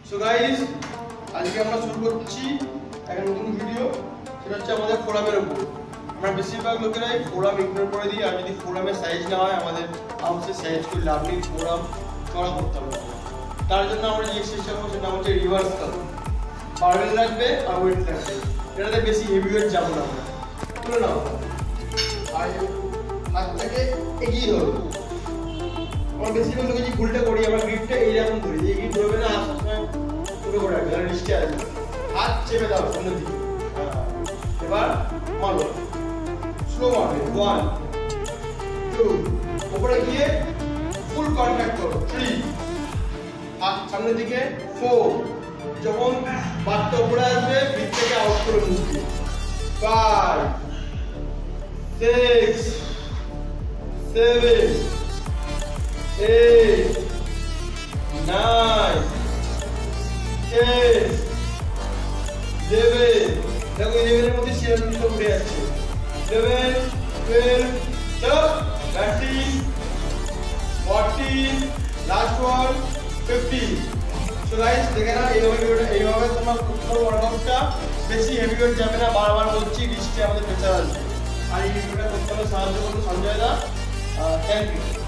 So guys, আজকে আমরা শুরু করছি একটা নতুন ভিডিও। সেটা হচ্ছে আমাদের ফোরামের উপর। আমরা বেশিরভাগ লোকেরাই ফোরাম ইগনোর করে দিই, আর যদি ফোরামের সাইজ না হয় আমাদের আর্মসের সাইজ করে লাভ নেই, ফোরাম চড়া করতে হবে। তার জন্য আমরা যে এক্সারসাইজ করবো সেটা হচ্ছে রিভার্স কাট। বারবেল রাখবে আর ওয়েট রাখবে, এটাতে বেশি হেভি ওয়েট যাবো না। আমরা তুলে নাও আর হাতটাকে এগিয়ে ধরো। আমরা বেশিরভাগ লোকে যে ভুলটা করি, আমরা গ্রিপটা এইরকম ধরি, এই গ্রিপ ধরবে না, আসার সময় তুলে করে রাখবে, আর রিস্টে আসবে, হাত চেপে দাও সামনের দিকে। এবার মারো, স্লো মারবে। 1 2, উপরে গিয়ে ফুল কন্ট্যাক্ট করো। 3, হাত সামনের দিকে। 4, যখন বারটা উপরে আসবে গ্রিপ থেকে আউট করে মুখে। 5 6 7 8 9 10 11, দেখো 11 এর মধ্যে সিরিয়াল দুটো উঠে যাচ্ছে। 11 12, চলো 13 14, লাস্ট ওয়ান 15। সো গাইস, দেখে না এইভাবে তোমার ফুটবল ওয়ার্কআউটটা বেশি হেভি ওয়েট যাবে না। বারবার বলছি, রিস্টে আমাদের প্রেসার আসবে। আর এই ভিডিওটা করতে হলে সাহায্য করুন সঞ্জয় দা। Thank you.